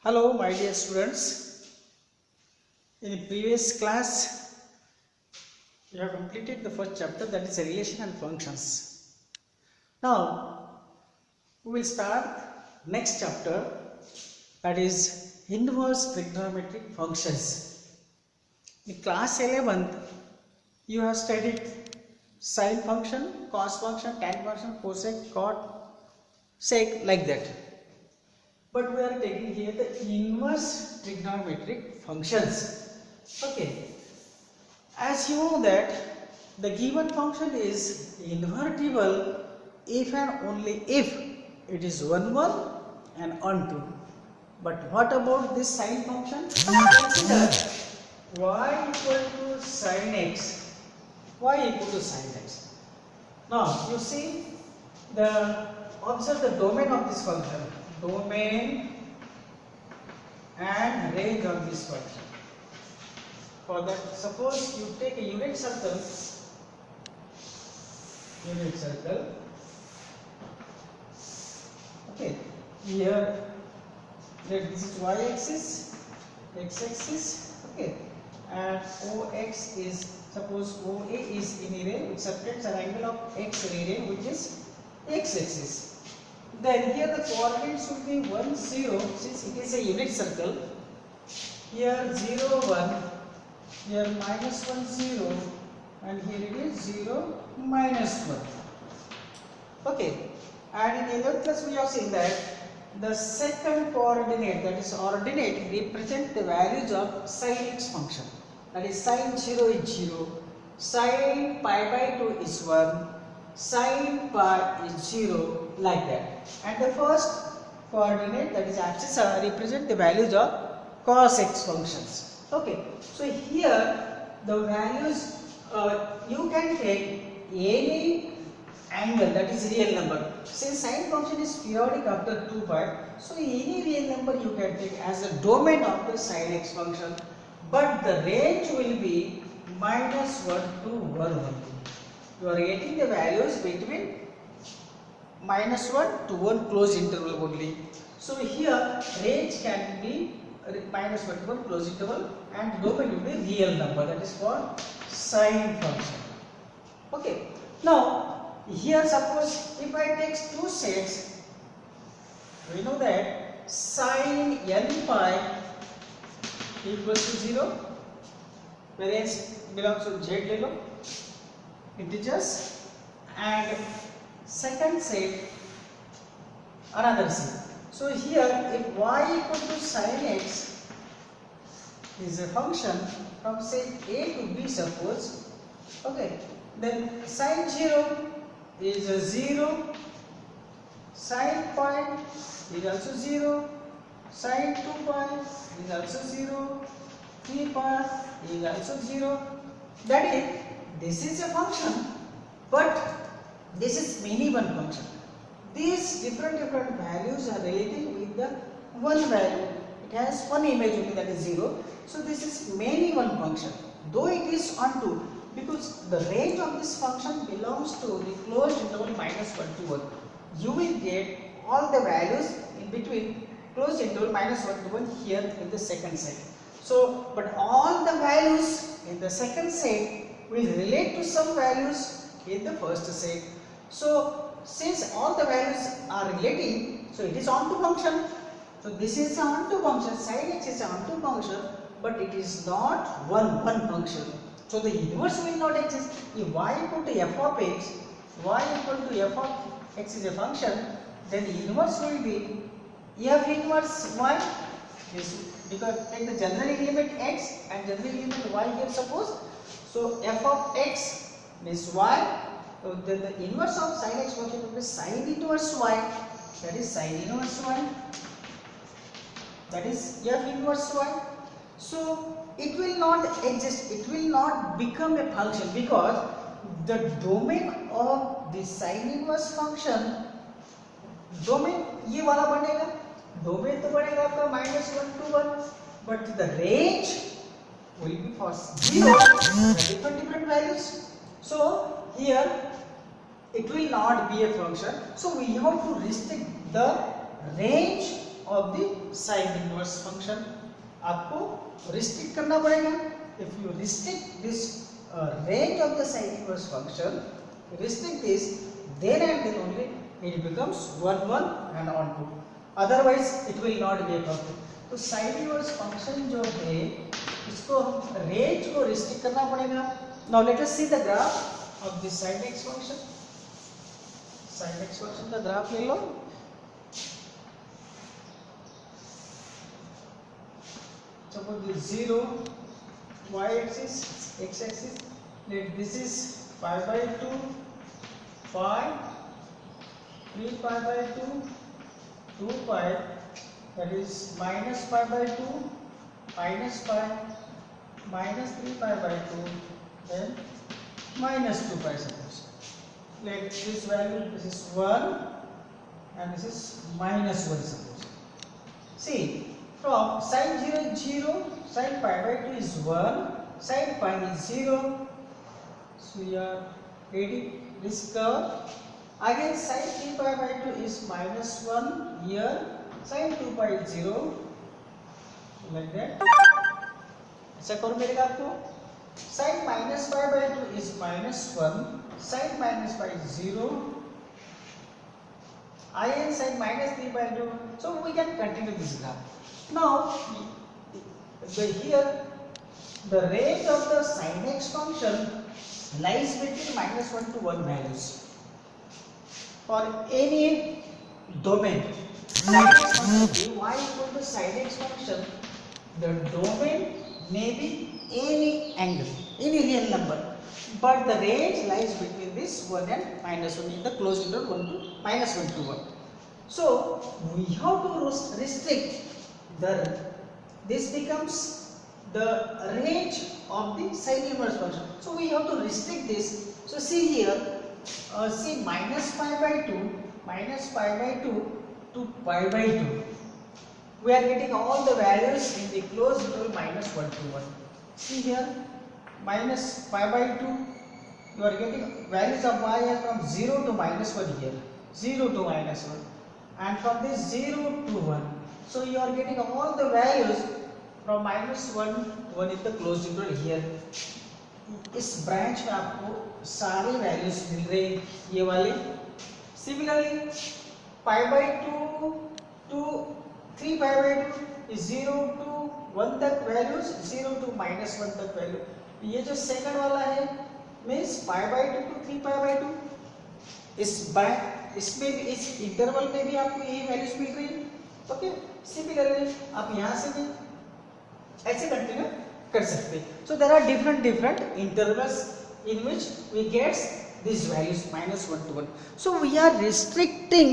Hello, my dear students. In the previous class, we have completed the first chapter, that is relation and functions. Now, we will start next chapter, that is inverse trigonometric functions. In class 11th, you have studied sine function, cos function, tan function, cosec, cot, sec, like that. But we are taking here the inverse trigonometric functions. Okay, as you know that the given function is invertible if and only if it is 1 1 and onto. But what about this sine function? Consider y equal to sine x. Y equal to sine x. Now you see observe the domain of this function. Domain and range of this function. For that, suppose you take a unit circle. Okay, here this is y-axis, x-axis. Okay, and OX is, suppose OA is in a ray which subtends an angle of x radian, which is x-axis. Then here the coordinates will be 1 0, since it is a unit circle. Here 0 1, here minus 1 0, and here it is 0 minus 1. Okay, and in 11th class we have seen that the second coordinate, that is ordinate, represent the values of sin x function. That is sin 0 is 0, sin pi by 2 is 1, sin pi is 0, like that. And the first coordinate, that is abscissa, represent the values of cos x functions. Okay, so here the values you can take any angle, that is real number. Since sine function is periodic after 2 pi, so any real number you can take as a domain of the sin x function, but the range will be minus 1 to 1 only. You are getting the values between minus 1 to 1 closed interval only. So here range can be minus 1 to 1 closed interval, and domain will be real number, that is for sine function. Okay, now here suppose if I take two sets, we know that sine n pi equals to 0, whereas belongs to z ले लो, integers, and second set another set. So here if y equal to sin x is a function from set a to b, suppose, okay, then sin 0 is a 0, sin pi is also 0, sin 2 pi is also 0, 3 pi is also 0. That is, this is a function, but this is many one function. These different values are relating with the one value. It has one image only, that is 0. So this is many one function, though it is onto, because the range of this function belongs to the closed interval minus 1 to 1. You will get all the values in between closed interval minus 1 to 1 here in the second set. So, but all the values in the second set will relate to some values in the first set. So, since all the values are relating, so it is onto function. So this is an onto function, sin x is an onto function, but it is not one function. So the inverse will not exist. If y equal to f of x, y equal to f of x is a function, then the inverse will be f inverse y. Because take the general element x and general element y here, suppose. So f of x is y. So then the inverse of sin x function will be sin inverse y, that is sin inverse y, that is f inverse y. So it will not exist, it will not become a function, because the domain of the sin inverse function, domain ये वाला बनेगा, domain तो बनेगा आपका minus 1 to 1, but the range will be for 0, different values. So here it will not be a function. So we have to restrict the range of the sine inverse function. आपको restrict करना पड़ेगा. If you restrict this range of the sine inverse function, restrict this, then and then only it becomes 1 1 and on 2. Otherwise it will not be a problem. तो sine inverse function जो है इसको हम range को restrict करना पड़ेगा. Now let us see the graph of the sin x function. Sin x function का graph ले लो. Suppose this 0 y axis, x axis, let this is pi by 2, pi, 3 pi by 2, 2 pi, that is minus pi by 2, minus pi, minus 3 pi by 2, then minus 2 pi suppose. Let this value, this is 1 and this is minus 1 suppose. See, from sin 0 is 0, sin pi by 2 is 1, sin pi is 0. So we are ready this curve. Again sin 3 pi by 2 is minus 1 here, sin 2 pi is 0. Like that. ऐसा करो मेरे आपको. Sin minus pi by 2 is minus 1, sin minus pi is 0. In sin minus 3 by 2. So we can continue this graph. Now, here the range of the sin x function lies between minus 1 to 1 values. For any domain, sin x function y equal to sin x function, the domain may be any angle, any real number, but the range lies between this 1 and minus 1 in the closed interval 1 to minus 1 to 1. So we have to restrict this becomes the range of the sine inverse function. So we have to restrict this. So see here, see minus pi by 2 to pi by 2. We are getting all the values in the closed interval minus 1 to 1. See here, minus pi by 2, you are getting values of y from 0 to minus 1 here, 0 to minus 1, and from this 0 to 1. So you are getting all the values from minus 1 to 1 in the closed interval here. इस branch में आपको सारे values मिल रहे हैं ये वाले. Similarly, pi by 2 to 3 pi by 2 is 0 to 1 तक values, 0 to minus 1 तक value. ये जो सेकंड वाला है means pi by 2 to 3 pi by 2. इसमें भी इस इंटरवल में भी आपको यही वैल्यूज मिल रही है. ओके, सिमिलरली आप यहाँ से भी ऐसे कंटिन्यू कर सकते हैं. So there are different intervals in which we gets these values minus 1 to 1. So we are restricting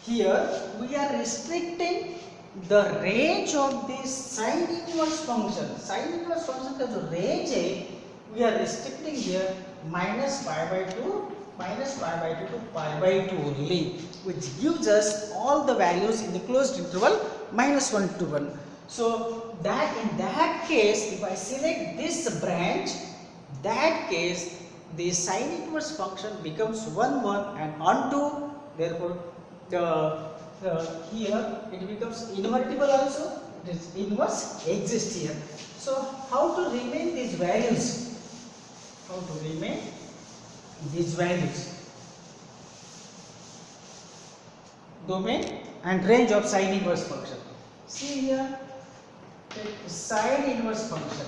here, we are restricting the range of this sine inverse function. Sine inverse function का जो range है we are restricting here minus pi by 2 to pi by 2 only, which gives us all the values in the closed interval minus 1 to 1. So that in that case, if I select this branch, that case the sine inverse function becomes 1 1 and onto, therefore here it becomes invertible also. It is inverse exists here. So how to remain these values? How to remain these values? Domain and range of sine inverse function. See here, sine inverse function.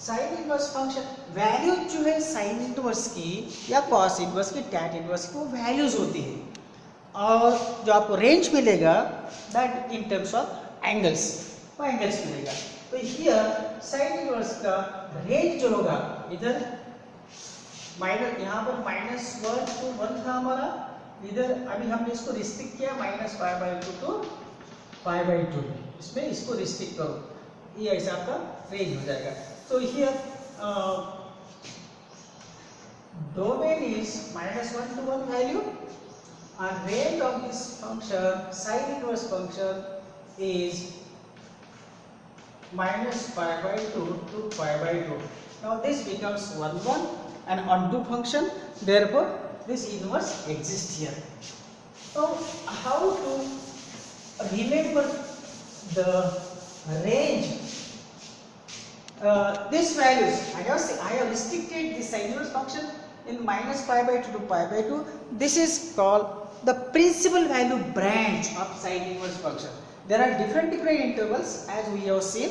Sign inverse function value जो है sine inverse की या cos inverse की tan inverse की वो values होती है, और जो आपको रेंज मिलेगा that in terms of angles, वो एंगल्स मिलेगा. तो हियर साइन इनवर्स का रेंज जो होगा इधर माइनस, यहाँ पर माइनस 1 to 1 था हमारा, इधर अभी हमने इसको रिस्ट्रिक्ट किया minus pi by 2 to pi by 2, इसमें इसको रिस्ट्रिक्ट करो, ये ऐसा आपका रेंज हो जाएगा. So here domain is minus 1 to 1 value, and range of this function sine inverse function is minus pi by 2 to pi by 2. Now this becomes 1 1 and onto function, therefore this inverse exists here. So how to remember the range. These values, I have restricted the sine inverse function in minus pi by 2 to pi by 2. This is called the principal value branch of sine inverse function. There are different intervals as we have seen.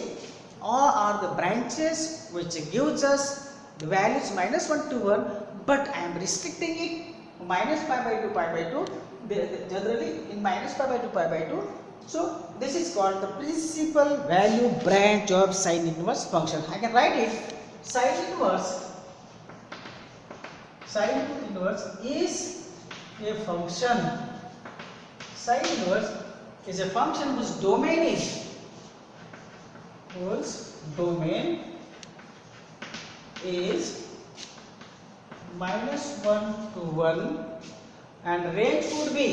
All are the branches which gives us the values minus 1 to 1, but I am restricting it minus pi by 2 pi by 2, generally in minus pi by 2 pi by 2. So this is called the principal value branch of sine inverse function. I can write it sine inverse is a function. Sine inverse is a function whose domain is minus 1 to 1 and range could be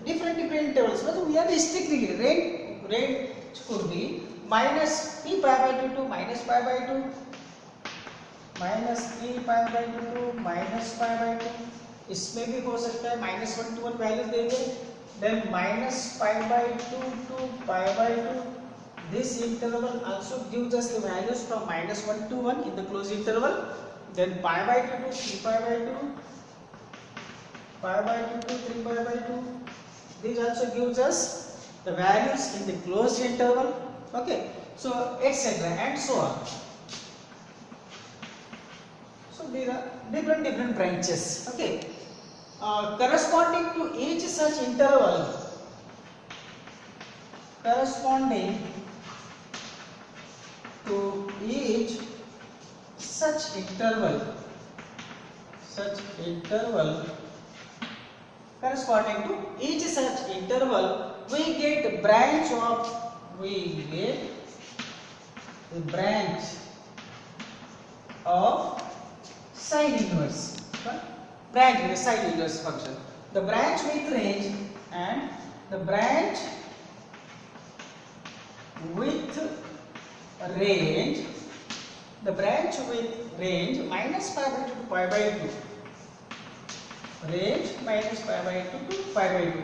different intervals. But we are restricting it. Range could be minus p pi by 2 to minus pi by 2, minus 3 pi by 2 to minus pi by 2. इसमें भी हो सकता है minus 1 to 1 value देंगे. Then minus pi by 2 to pi by 2. This interval also gives us the values from minus 1 to 1 in the closed interval. Then pi by 2 to 3 pi by 2, pi by 2 to 3 pi by 2. This also gives us the values in the closed interval. Okay, so etc. and so on. So there are different branches. Okay, corresponding to each such interval, we get the branch of sine inverse. Branch with sine inverse function. The branch with range and the branch with range. The branch with range minus pi by 2 to pi by 2. Range minus pi by 2 to pi by 2.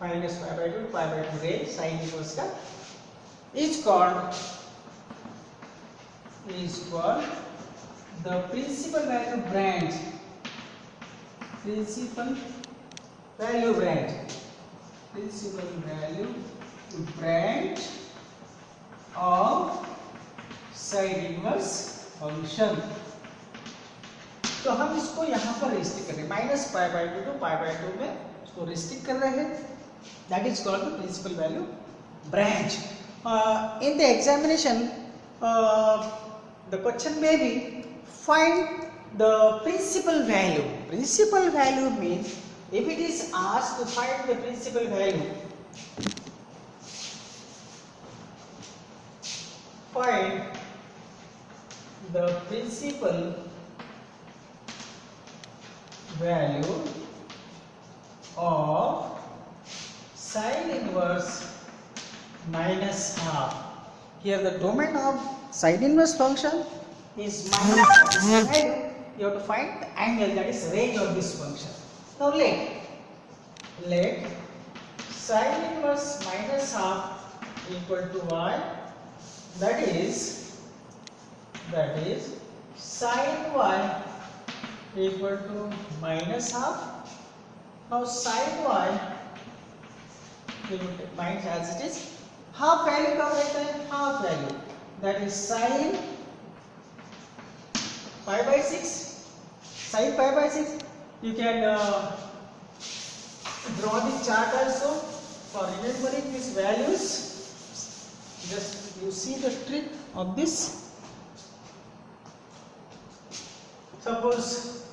Minus pi by 2 to pi by 2 range sine inverse का is called the principal value branch. Principal value branch of sine inverse function. तो हम इसको यहाँ पर restrict कर रहे हैं minus pi by 2 to pi by 2 में इसको रिस्ट्रिक्ट कर रहे हैं. That is called the principal value branch. In the examination, the question may be find the principal value. Principal value means if it is asked to find the principal value, find the principal value of sine inverse minus half. Here the domain of sine inverse function is minus half. You have to find the angle, that is range of this function. Now let sine inverse minus half equal to y. That is sine y equal to minus half. Now sine y minus as it is, half value कब रहता है? Half value, that is sine pi by 6. Sine pi by 6. You can draw the chart also for remembering these values. Just you see the trick of this. Suppose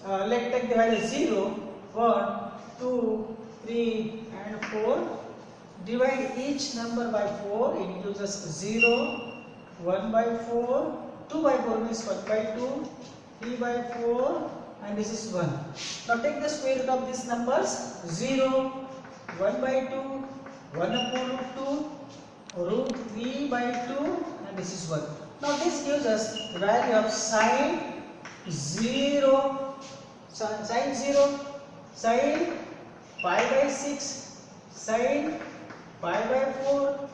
let's take the value 0, 1, 2, 3 and 4. Divide each number by 4. It gives us 0, 1 by 4, 2 by 4 means 1 by 2, 3 by 4 and this is 1. Now take the square root of these numbers. 0, 1 by 2, 1 upon root 2, root 3 by 2 and this is 1. Now this gives us the value of sine 0 sin 0 sin pi by 6 sin pi by 4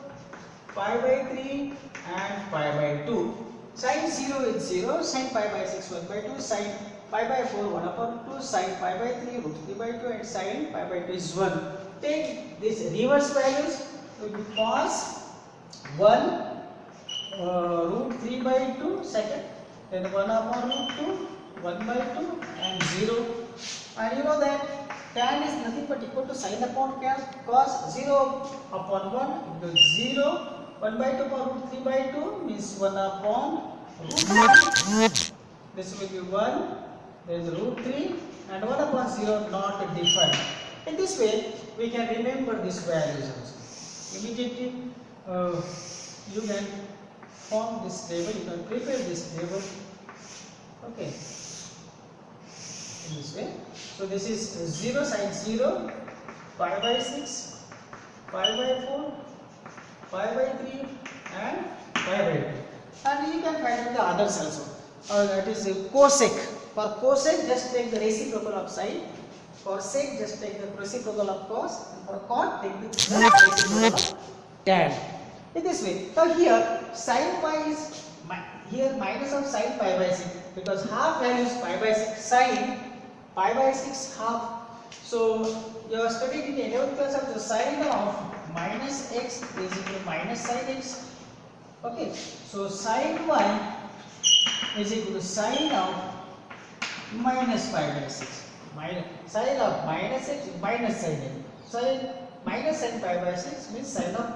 pi by 3 and pi by 2. Sin 0 is 0, sin pi by 6 1 by 2, sin pi by 4 1 upon 2, sin pi by 3 root 3 by 2 and sin pi by 2 is 1. Take these reverse values, will be cos 1 root 3 by 2 second, then 1 upon root 2, 1 by 2 and 0. And you know that tan is nothing but equal to sin upon cos 0 upon 1 into 0. 1 by 2 upon root 3 by 2 means 1 upon root 3. This will be 1, then root 3 and 1 upon 0 not defined. In this way we can remember these values also. Immediately you can form this table, you can prepare this table. Okay. In this way. So this is 0 sin 0, pi by 6, pi by 4, pi by 3 and pi by 2. And you can find out the others also. That is cosec. For cosec just take the reciprocal of sine. For sec just take the reciprocal of cos. And for cot take the reciprocal of tan. In this way. Now here sin pi is here minus of sin pi by 6 because half value is pi by 6 sin pi by 6 half. So you are studying in the 11th class of the sin of minus x is equal to minus sin x. Okay. So sin y is equal to sin of minus pi by 6. Sin of minus x minus sin x. Sin minus sin pi by 6 means sin of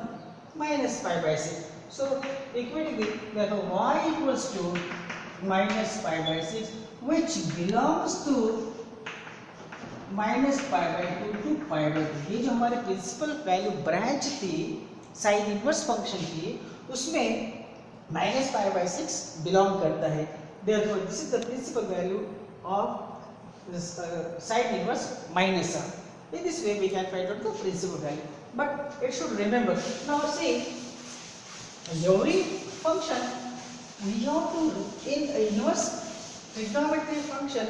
minus pi by 6. So equating that y equals to minus pi by 6 which belongs to minus pi by 2 to pi by 2. ये जो हमारे principal value branch थी sine inverse function की उसमें minus pi by 6 belong करता है. Therefore this is the principal value of sine inverse minus r. In this way we can find out the principal value, but it should remember. Now see every function we have to in inverse trigonometric function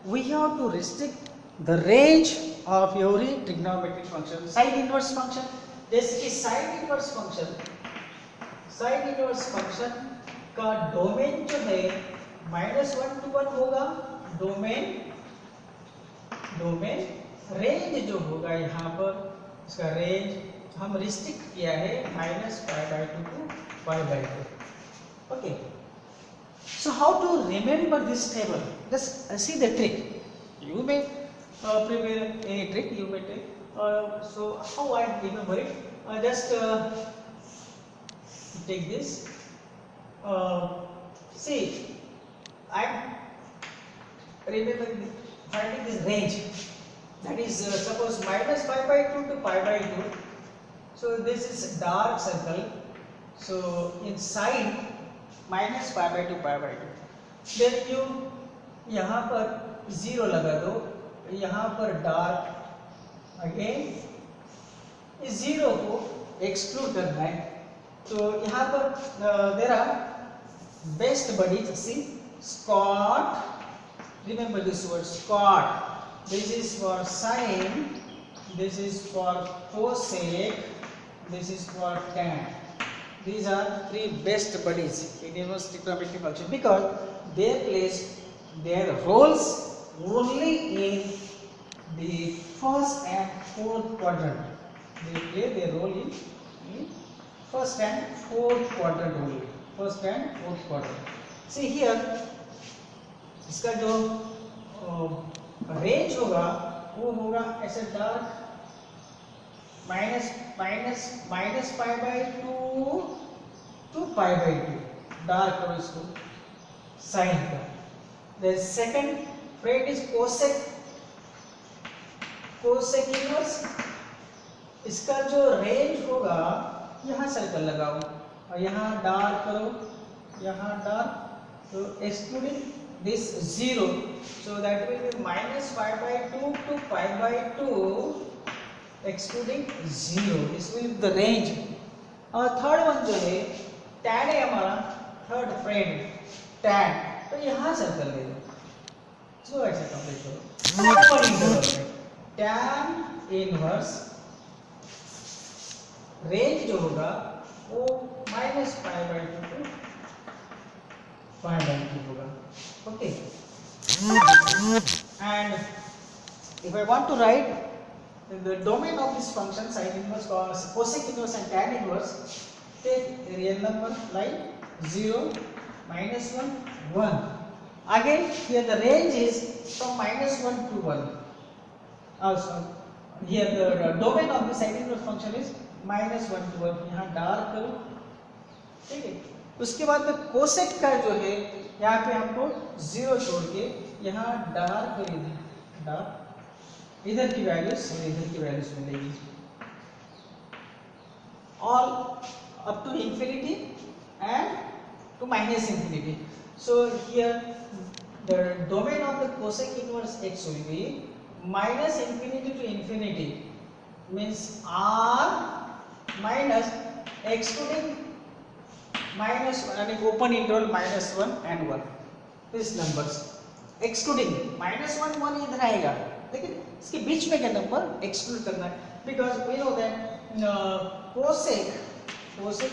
we have to restrict the range of every trigonometric function. Sine inverse function जैसे कि sine inverse का domain जो है -1 to 1 होगा. Domain range जो होगा यहाँ पर इसका रेंज हम रिस्ट्रिक्ट किया है -π/2 to π/2. Okay. So how to remember this table? Just see the trick. You may prepare any trick you may take. So how I remember it? Just take this. See, I remember finding this range. That is suppose -π/2 to π/2. So this is dark circle. So in sine -π/2 π/2. Then you यहाँ पर 0 लगा दो. यहाँ पर dark again इस 0 को exclude करना है. तो यहाँ पर there are best buddies. See Scott, remember this word Scott. This is for sine, this is for cosec, this is for tan. These are three best buddies in inverse trigonometric function because they place their roles only in the first and fourth quadrant. They play their role in first and fourth quadrant only. First and fourth quadrant. See here, इसका जो range होगा वो होगा ऐसे dark -π/2 to π/2. Dark करो इसको sign का. The second friend is cosec inverse. इसका जो रेंज होगा यहाँ सर्कल लगाओ और यहाँ डार्क करो, यहाँ डार्क. तो excluding this 0, so that will be -π/2 to π/2 excluding 0. this will be the range. और थर्ड वन जो है tan है हमारा, थर्ड फ्रेंड tan. तो यहाँ सर्कल ले लो. इसको ऐसे कंप्लीट करो ओपन इंटरवल में tan इनवर्स रेंज जो होगा वो -π/2 to π/2 होगा. Okay, and if I want to write the domain of this function sin inverse, cosec inverse and tan inverse, take a real number like 0, -1, 1. Again here the range is from -1 to 1. Also here the domain of the sin inverse function is -1 to 1. यहाँ dark करो, ठीक है. उसके बाद में cosec का जो है यहाँ पे हमको 0 छोड़ के यहाँ डार्क कर दें. डार्क इधर की वैल्यूज और इधर की वैल्यूज मिलेगी all up to infinity and to -infinity. So here the domain of the cosec inverse x will be -infinity to infinity, means r minus excluding -1 and open interval -1 and 1. These numbers excluding -1 1 इधर आएगा, लेकिन इसके बीच में क्या number exclude करना है, because we know that cosec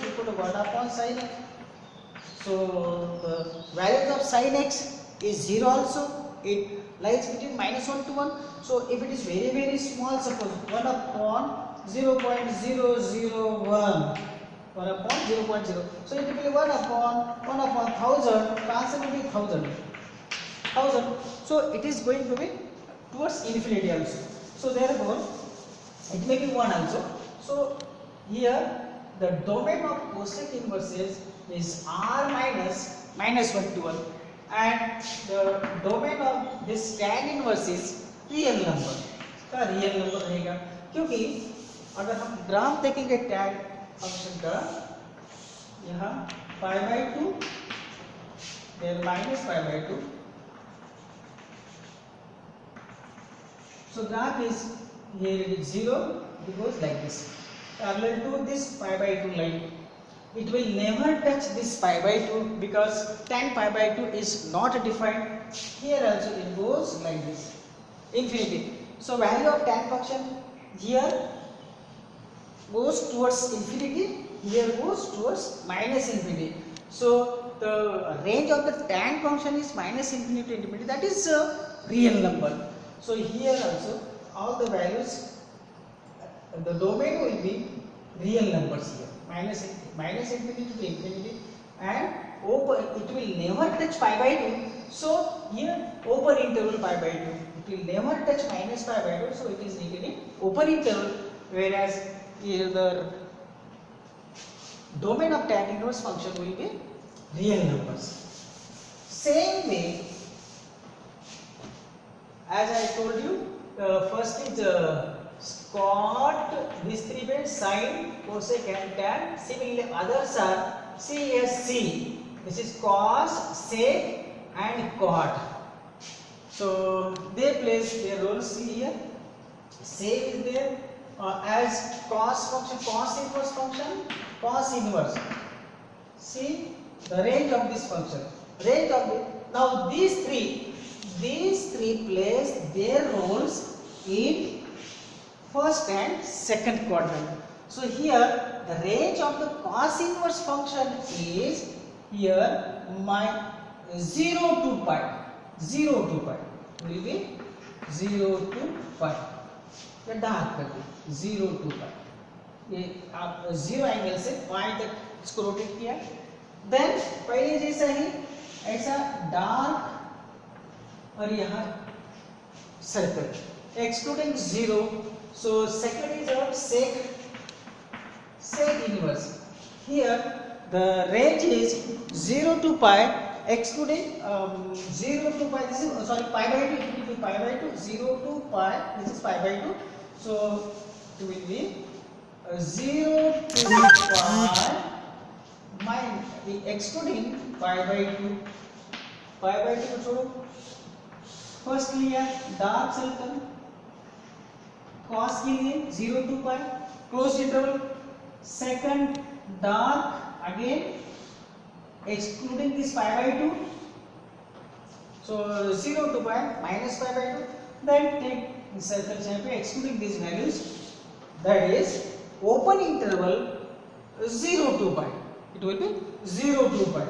equal to 1 upon sin x. So the values of sin x is 0 also. It lies between -1 to 1. So if it is very very small, suppose 1 upon 0.001, 1 upon 0.0, so it will be 1 upon 1000, answer will be 1000. So it is going to be towards infinity also. So therefore it may be 1 also. So here the domain of cosec inverse is r minus -1 to 1, and the domain of this tan inverse is real number. का real number रहेगा, क्योंकि अगर हम graph देखेंगे tan function का, यहाँ π/2 then -π/2. So graph is here it is 0, it goes like this. Parallel to this π/2 line, it will never touch this π/2 because tan π/2 is not defined. Here also it goes like this, infinity. So value of tan function here goes towards infinity, here goes towards -infinity. So the range of the tan function is -infinity to infinity, that is a real number. So here also all the values, the domain will be real numbers here, -infinity to infinity, and open, it will never touch π/2. So here open interval π/2, it will never touch -π/2, so it is needed in open interval, whereas here the domain of tan inverse function will be real numbers. Same way as I told you, first is cot, these three ways, sine, cosec and tan. Similarly others are CSC, this is cos, sec and cot. So they place their role. See here sec is there as cos function, cos inverse function, cos inverse. See the range of this function, range of the, now these three place their roles in first and second quadrant. So here the range of the cos inverse function is here my 0 to pi, 0 to pi will be 0 to pi. ये dark कर दो 0 to pi, ये आप 0 angle से पाई तक इसको rotate किया, then पहले जैसा ही ऐसा डार्क और यहाँ circle excluding 0. So second is our sec inverse. Here the range is 0 to pi, excluding 0 to pi. This is sorry pi/2. It will be pi/2. 0 to pi. This is pi/2. So it will be 0 to pi excluding pi/2. pi/2 को छोड़ो. First लिया dark circle, cos के लिए 0 to pi close interval. Second dark again excluding this pi/2. So 0 to pi minus pi by 2. Then take the circle champion excluding these values. That is open interval 0 to pi. It will be 0 to pi.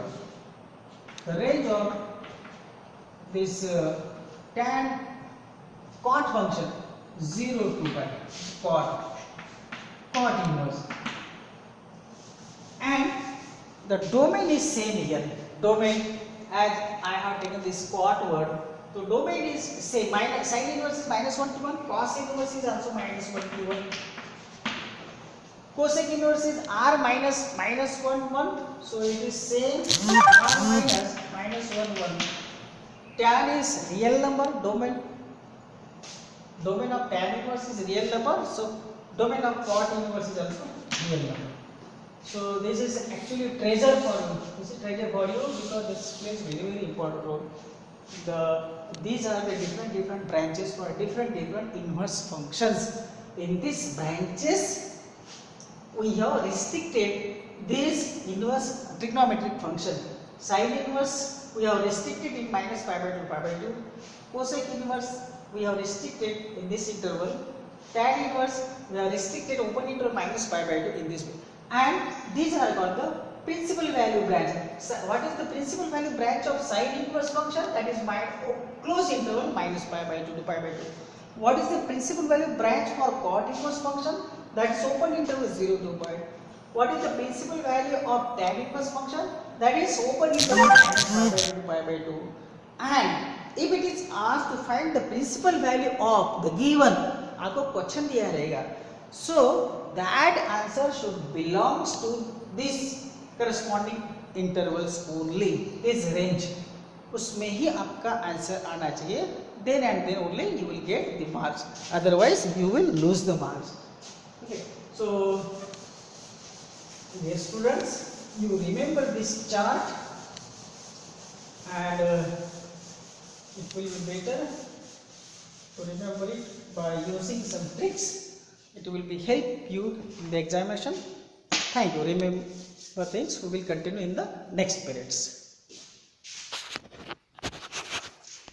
The range of this tan cot function 0 to pi cot inverse, and the domain is same here. Domain, as I have taken this cot word, so domain is same. Minus sin inverse is -1 to 1, cos inverse is also -1 to 1, cosec inverse is r minus -1 1, so it is same r minus -1 1. Tan is real number, domain of tan inverse is real number, so domain of cot inverse is also real number. So this is actually treasure for you. This is treasure for you because this plays very important role. These are the different branches for different inverse functions. In these branches, we have restricted this inverse trigonometric function. Sin inverse we have restricted in minus pi by 2 pi by 2. Cosec inverse we have restricted in this interval. Tan inverse we have restricted open interval minus pi by 2 in this way. And these are called the principal value branch. So what is the principal value branch of sine inverse function? That is closed interval minus pi by 2 to pi by 2. What is the principal value branch for cot inverse function? That is open interval 0 to pi. What is the principal value of tan inverse function? That is open interval minus pi by 2 to pi by 2. And if it is asked to find the principal value of the given, आपको question दिया रहेगा, so that answer should belongs to this corresponding intervals only, this range, उसमें ही आपका answer आना चाहिए. Then and then only you will get the marks, otherwise you will lose the marks. Okay, so dear students, you remember this chart, and it will be better to remember it by using some tricks. It will be help you in the examination. Thank you. Remember things, we will continue in the next periods.